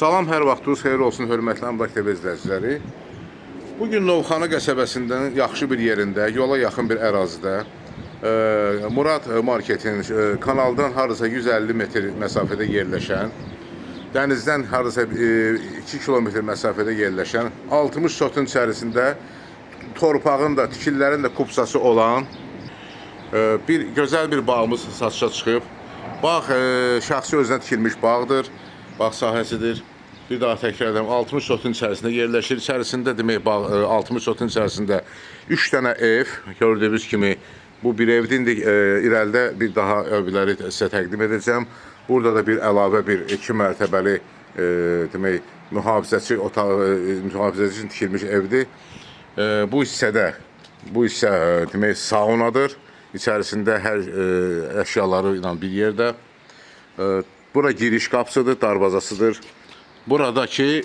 Salam, hər vaxtınız xeyir olsun, hörmətli Amlak TV izləyiciləri. Bugün Novxanı qəsəbəsindən yaxşı bir yerində, yola yaxın bir ərazidə, Murad Marketin kanaldan hardasa 150 metr məsafədə yerləşən, dənizdən hardasa 2 kilometr məsafədə yerləşən, 60 sotun içərisində torpağın da, tikililərin də kupsası olan bir gözəl bir bağımız satışa çıxıb. Bağ şəxsi özünə tikilmiş bağdır. Bağ sahəsidir. Bir daha təkrar edirəm, 60 sotun içərisində yerləşir. İçərisində demək, 60 sotun içərisində 3 dənə ev, gördüyünüz kimi bu bir evdir. İndi irəlidə bir daha evləri sizə təqdim edəcəm. Burada da bir əlavə bir 2 mərtəbəli demək, mühafizəçi otağı, mühafizəçi üçün tikilmiş evdir. Bu hissə demək, saunadır. İçərisində hər əşyaları ilə bir yerdə. Bura giriş qapısıdır, darvazasıdır. Buradakı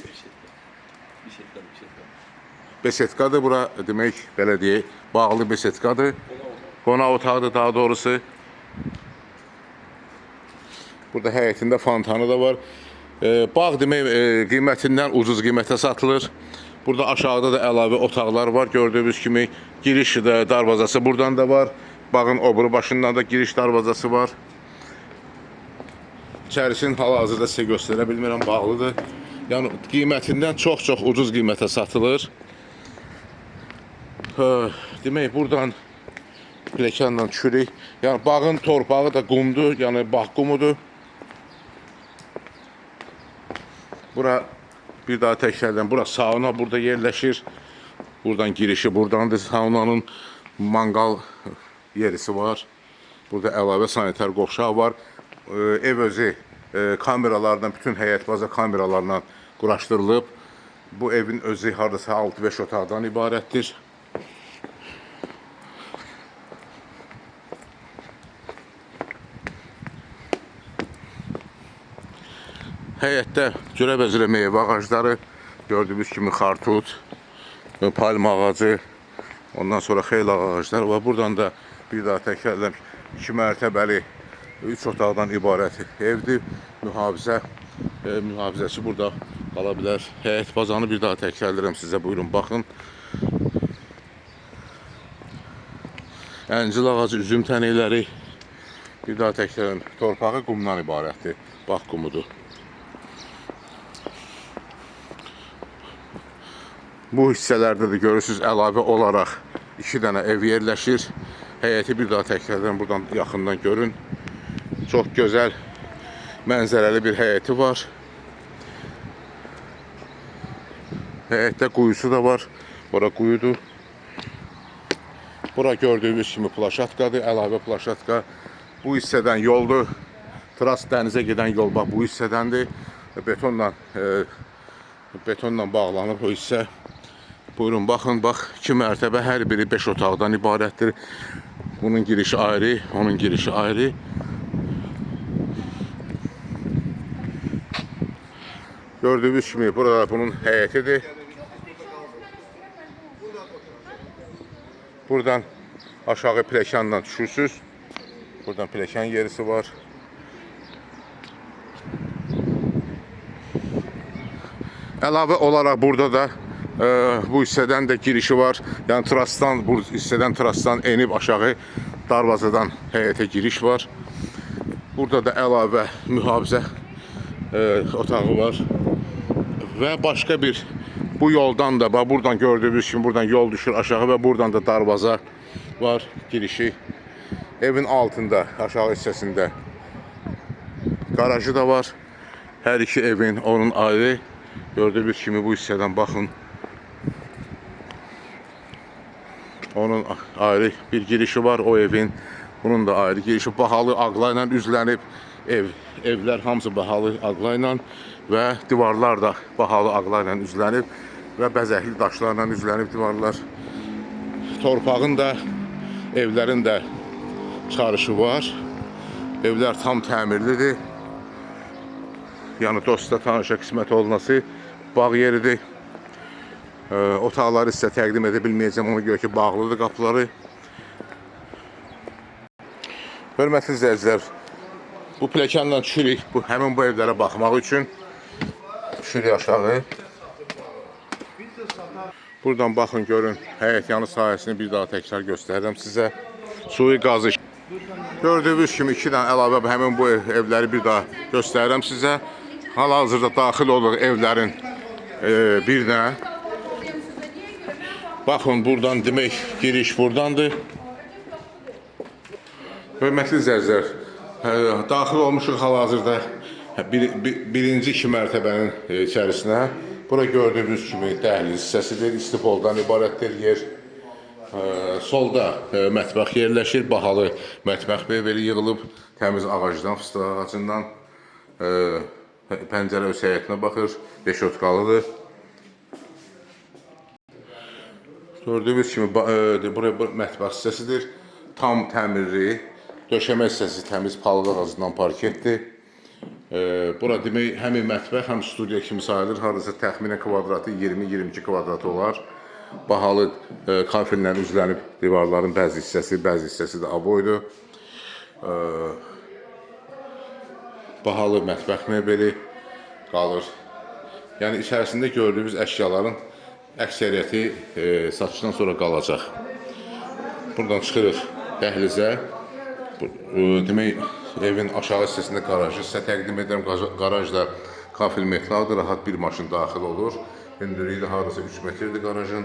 besetkadır. Bura demək, belə deyək, bağlı besetkadır. Qonaq otağıdır daha doğrusu. Burada həyətində fontanı da var. Bağ demək, qiymətindən ucuz qiymətə satılır. Burada aşağıda da əlavə otaqlar var. Gördüyünüz kimi giriş darvazası buradan da var. Bağın o biri başından da giriş darvazası var. İçərisini hal-hazırda sizə göstərə bilmirəm, bağlıdır. Yəni qiymətindən çox-çox ucuz qiymətə satılır. Demək, buradan pilləkənlə düşürük. Yəni bağın torpağı da qumdur, yəni bağ qumudur. Bura bir daha təkrardan, bura sauna burada yerləşir. Buradan girişi buradandır. Saunanın manqal yerisi var. Burada əlavə sanitar qovşağı var. Ev özü kameralardan, bütün həyət baza kameralarla quraşdırılıb. Bu evin özü hardasa 6-5 otaqdan ibarətdir. Həyətdə cürə-bəcürə meyvə ağacları, gördüyünüz kimi xartut, palma ağacı, ondan sonra xeyli ağaclar var. Buradan da bir daha təkrarlayım, 2 mərtəbəli 3 otaqdan ibarət evdir. Mühafizəçi burada qala bilər. Həyət bazanı bir daha təkrarlayıram sizə, buyurun baxın. Əncil ağacı, üzüm tənəkləri, bir daha təkrarlayıram, torpağı qumdan ibarətdir, bağ qumudur. Bu hissələrdə də görürsünüz, əlavə olaraq 2 dənə ev yerləşir. Həyəti bir daha təkrarlayıram, buradan yaxından görün. Çox gözəl, mənzərəli bir həyəti var. Həyətdə quyusu da var. Bura quyudur. Bura gördüyünüz kimi plaşatkadır, əlavə plaşatka. Bu hissədən yoldur. Tras dənizə gedən yol bax bu hissədəndir. Betonla bağlanıb o hissə. Buyurun, baxın, bax, 2 mərtəbə, hər biri 5 otaqdan ibarətdir. Bunun girişi ayrı, onun girişi ayrı. Gördüyünüz kimi burada bunun həyətidir. Buradan aşağı pilləkənlə düşürsünüz. Buradan pilləkən yerisi var. Əlavə olaraq burada da bu hissədən də girişi var. Yəni trasdan, bu hissədən trasdan enib aşağı darvazadan həyətə giriş var. Burada da əlavə mühafizə otağı var. Və başqa bir, bu yoldan da, buradan gördüyünüz kimi buradan yol düşür aşağı və buradan da darvaza var, girişi. Evin altında, aşağı hissəsində garajı da var. Hər iki evin, onun ayrı. Gördüyünüz kimi bu hissədən baxın. Onun ayrı bir girişi var o evin. Bunun da ayrı girişi. Bahalı ağlayla üzlənib evlər hamısı bahalı ağlayla və divarlar da bahalı ağlayla üzlənib və bəzəkli daşlarla üzlənib divarlar. Torpağın da, evlərin də çıxarışı var. Evlər tam təmirlidir. Yəni dosta, tanışa qismət olunası bağ yeridir. Otaqları sizə təqdim edə bilməyəcəm, ona görə ki, bağlıdır qapıları. Hörmətli izləyicilər, bu pilləkənlə düşürük həmin bu evlərə baxmaq üçün. düşürük aşağı. Buradan baxın, görün, həyətyanı sahəsini bir daha təkrar göstərirəm sizə. Suyu qazı. Gördüyünüz kimi 2 dənə əlavə həmin bu evləri bir daha göstərirəm sizə. Hal-hazırda daxil oluq evlərin birinə. Baxın, buradan demək, giriş buradandır. Hörmətli izləyicilər, daxil olmuşuq hal-hazırda birinci 2 mərtəbənin içərisinə. Bura gördüyünüz kimi dəhliz hissəsidir, istifoldan ibarətdir yer. Solda mətbəx yerləşir, bahalı mətbəx belə yığılıb, təmiz ağacdan, fıstıq ağacından. Pəncərə öz həyətinə baxır, 5 otqalıdır. Gördüyünüz kimi buraya mətbəx hissəsidir, tam təmirli, döşəmə hissəsi təmiz palıd ağacından parketdir. Bura demək, həmin mətbəx, həm studiya kimi sayılır, hardasa təxminən kvadratı 20-22 kvadrat olar. Bahalı kafellərlə üzlənib divarların bəzi hissəsi də aboydur. Bahalı mətbəx mebeli qalır. Yəni, içərisində gördüyümüz əşyaların əksəriyyəti satışdan sonra qalacaq. Buradan çıxırıq dəhlizə. Demək, evin aşağı hissəsində qarajı sizə təqdim edirəm. Qarajda kafel metaldır, rahat bir maşın daxil olur. Hündürlüyü də hardasa 3 metrdir qarajın.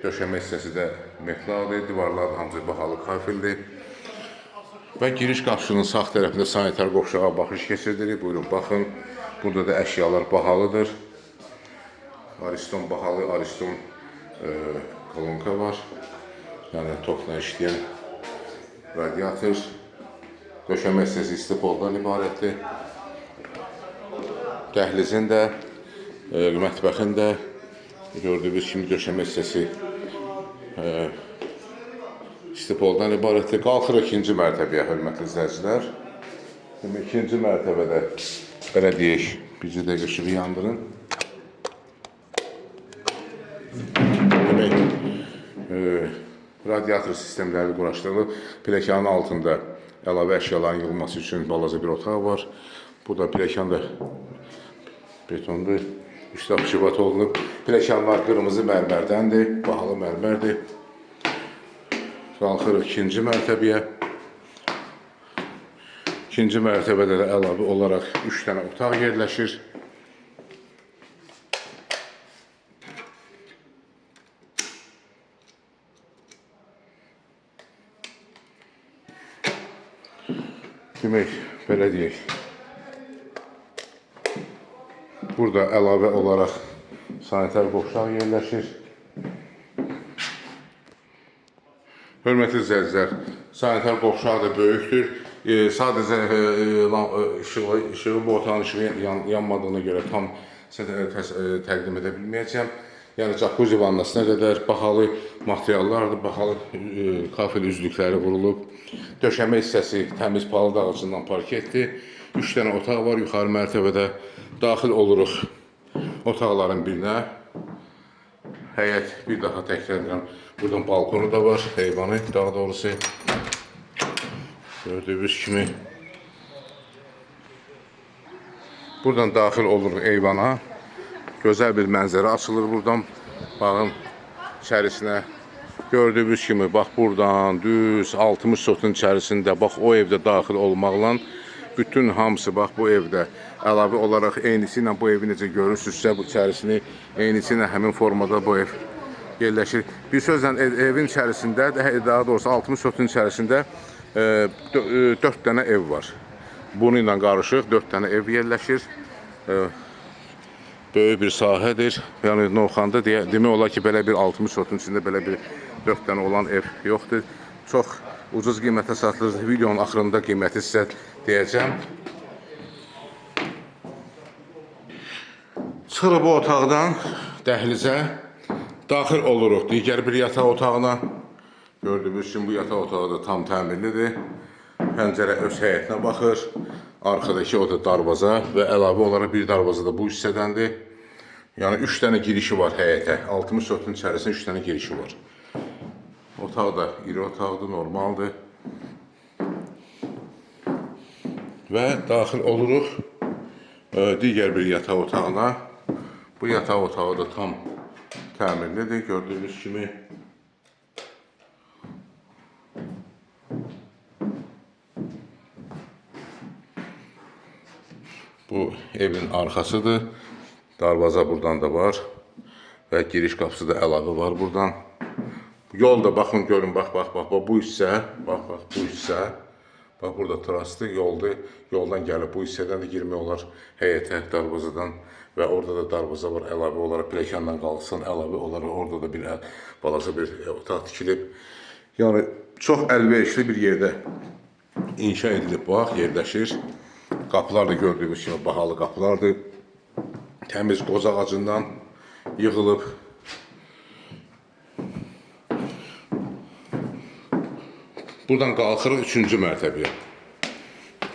Döşəmə hissəsi də metaldır, divarlar hamısı bahalı kafeldir. Və giriş qapısının sağ tərəfində sanitar qovşağa baxış keçirdirik. Buyurun, baxın. Burada da əşyalar bahalıdır. Ariston bahalı, Ariston kolonka var. Yəni, tokla işləyən radiator. Döşəmə hissəsi istifoldan ibarətdir. Dəhlizin də, mətbəxin də gördüyünüz kimi döşəmə hissəsi istifoldan ibarətdir. Qalxırıq 2-ci mərtəbəyə, hörmətli izləyicilər. Demək, 2-ci mərtəbədə belə deyək, bircə dəqiqə işığı yandırın. Demək, radiator sistemləri quraşdırılıb. Pilləkənin altında əlavə əşyaların yığılması üçün balaca bir otaq var. Bu da pilləkən də betondur. Üstə xışibat olunub. Pilləkənlər qırmızı mərmərdəndir, bahalı mərmərdir. Qalxırıq 2-ci mərtəbəyə. 2-ci mərtəbədə də əlavə olaraq 3 dənə otaq yerləşir. Demək, belə deyək. Burada əlavə olaraq sanitar qovşaq yerləşir. Hörmətli izləyicilər, sanitar qovşaq da böyükdür. Sadəcə işığı bu otağın işığı yanmadığına görə tam təqdim edə bilməyəcəm. Yəni, jacuzzi vannasına qədər bahalı materiallardır, bahalı kafel üzlükləri vurulub. Döşəmə hissəsi təmiz palıd ağacından parketdir. 3 dənə otaq var yuxarı mərtəbədə. Daxil oluruq otaqların birinə. Həyət, bir daha təkrar edirəm. Buradan balkonu da var, heyvanı daha doğrusu. Gördüyünüz kimi. Buradan daxil oluruq eyvana. Gözəl bir mənzərə açılır buradan, bağın içərisinə. Gördüyünüz kimi, bax buradan düz 60 sotun içərisində, bax o evdə daxil olmaqla bütün hamısı, bax bu evdə əlavə olaraq eynisi ilə bu evi necə görürsünüzsə, bu içərisini eynisi ilə həmin formada bu ev yerləşir. Bir sözlə evin içərisində, daha doğrusu 60 sotun içərisində 4 dənə ev var. Bunu ilə qarışıq 4 dənə ev yerləşir. Böyük bir sahədir. Yəni, Novxanda demək olar ki, belə bir 60 sotun içində belə bir 4 dənə olan ev yoxdur. Çox ucuz qiymətə satılır. Videonun axırında qiyməti sizə deyəcəm. Çıxırıq bu otaqdan dəhlizə. Daxil oluruq digər bir yataq otağına. Gördüyünüz kimi bu yataq otağı da tam təmirlidir. Pəncərə öz həyətinə baxır. Arxadakı o da darvaza və əlavə olaraq bir darvaza da bu hissədəndir. Yəni 3 dənə girişi var həyətə. 60 sotun içərisində 3 dənə girişi var. Otaq da iri otaqdır, normaldır. Və daxil oluruq digər bir yataq otağına. Bu yataq otağı da tam təmirlidir, gördüyünüz kimi. Bu evin arxasıdır. Darvaza buradan da var. Və giriş qapısı da əlavə var buradan. Yol da baxın, görün, bax, bu hissə, bax, bu hissə. Bax, burada teraslı yoldur. Yoldan gəlib bu hissədən də girmək olar həyətə, darvazadan. Və orada da darvaza var, əlavə olaraq pilləkənlə qalsın, əlavə olaraq orada da bir balaca bir otaq tikilib. Yəni, çox əlverişli bir yerdə inşa edilib, bax, yerləşir. Qapılar da gördüyümüz kimi bahalı qapılardır. Təmiz qoz ağacından yığılıb. Buradan qalxırıq 3-cü mərtəbəyə.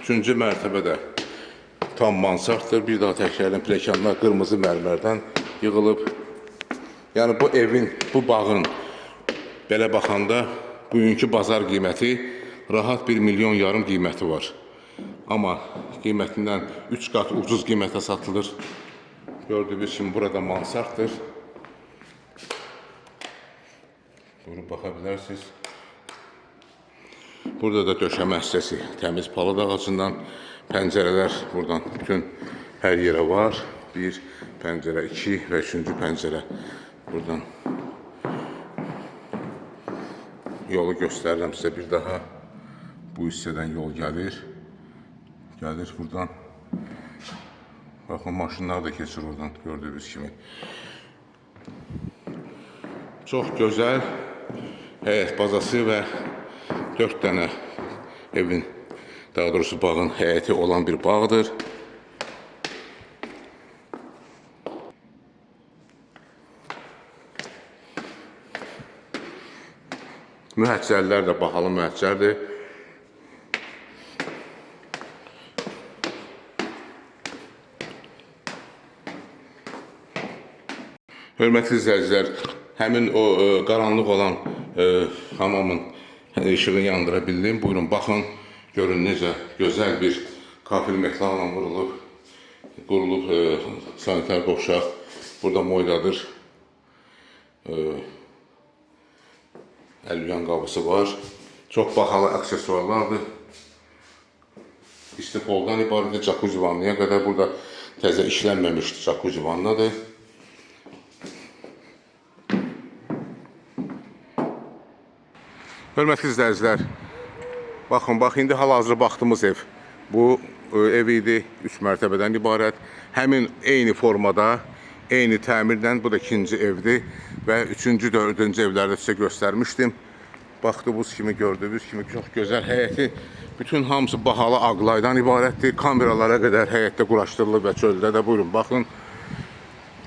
3-cü mərtəbədə tam mansartdır. Bir daha təkrarlayın, pilləkənlər qırmızı mərmərdən yığılıb. Yəni bu evin, bu bağın belə baxanda bugünkü bazar qiyməti rahat 1,5 milyon qiyməti var. Amma qiymətindən 3 qat ucuz qiymətə satılır. Gördüyünüz kimi burada mansartdır. Buyurun, baxa bilərsiniz. Burada da döşəmə hissəsi təmiz palıd ağacından. Pəncərələr buradan bütün hər yerə var. 1 pəncərə, 2 və 3-cü pəncərə buradan. Yolu göstərirəm sizə bir daha. Bu hissədən yol gəlir. Gəlir buradan. Baxın, maşınlar da keçir oradan, gördüyünüz kimi. Çox gözəl həyət bazası və 4 dənə evin, daha doğrusu bağın həyəti olan bir bağdır. Mühəccərlər də bahalı mühəccərdir. Hörmətli izləyicilər, həmin o qaranlıq olan hamamın işığı yandıra bildim. Buyurun, baxın, görün necə gözəl bir kafil metallarla qurulub sanitar qovşaq. Burada moydadır. Əlüyan qabısı var. Çox bahalı aksesuarlardır. İstifoldan ibarətdir, jacuzzi vanniyə qədər. Burada təzə işlənməmiş jacuzzi vannadır. Hörmətli izləyicilər, baxın, indi hal-hazırda baxdığımız ev. Bu ev idi, 3 mərtəbədən ibarət. Həmin eyni formada, eyni təmirdən, bu da 2-ci evdir. Və 3-cü, 4-cü evlərdə sizə göstərmişdim. Baxdığınız kimi, gördüyünüz kimi çox gözəl həyəti. Bütün hamısı bahalı ağlaydan ibarətdir. Kameralara qədər həyətdə quraşdırılıb və çöldə də. Buyurun, baxın.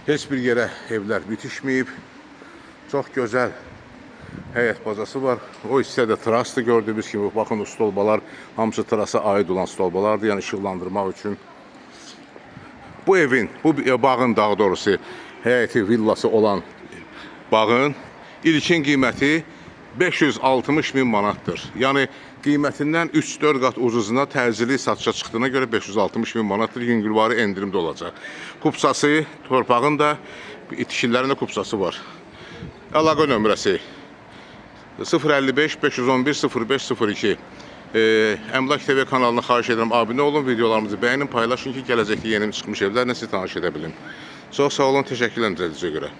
Heç bir yerə evlər bitişməyib. Çox gözəl həyət bazası var. O hissə də terasdır, gördüyünüz kimi. Baxın, o stolbalar hamısı terasa aid olan stolbalardır, yəni işıqlandırmaq üçün. Bu evin, bu bağın daha doğrusu həyəti villası olan bağın ilkin qiyməti 560 min manatdır. Yəni qiymətindən 3-4 qat ucuzuna təcili satışa çıxdığına görə 560 min manatdır. Yüngülvari endirimdə olacaq. Kupsası, torpağın da itişillərində kupsası var. Əlaqə nömrəsi 055 511 0502. Əmlak TV kanalına xahiş edirəm, abunə olun, videolarımızı bəyənin, paylaşın ki, gələcəkdə yeni çıxmış evlərlə sizi tanış edə bilim. Çox sağ olun, təşəkkürlər izlədiyinizə görə.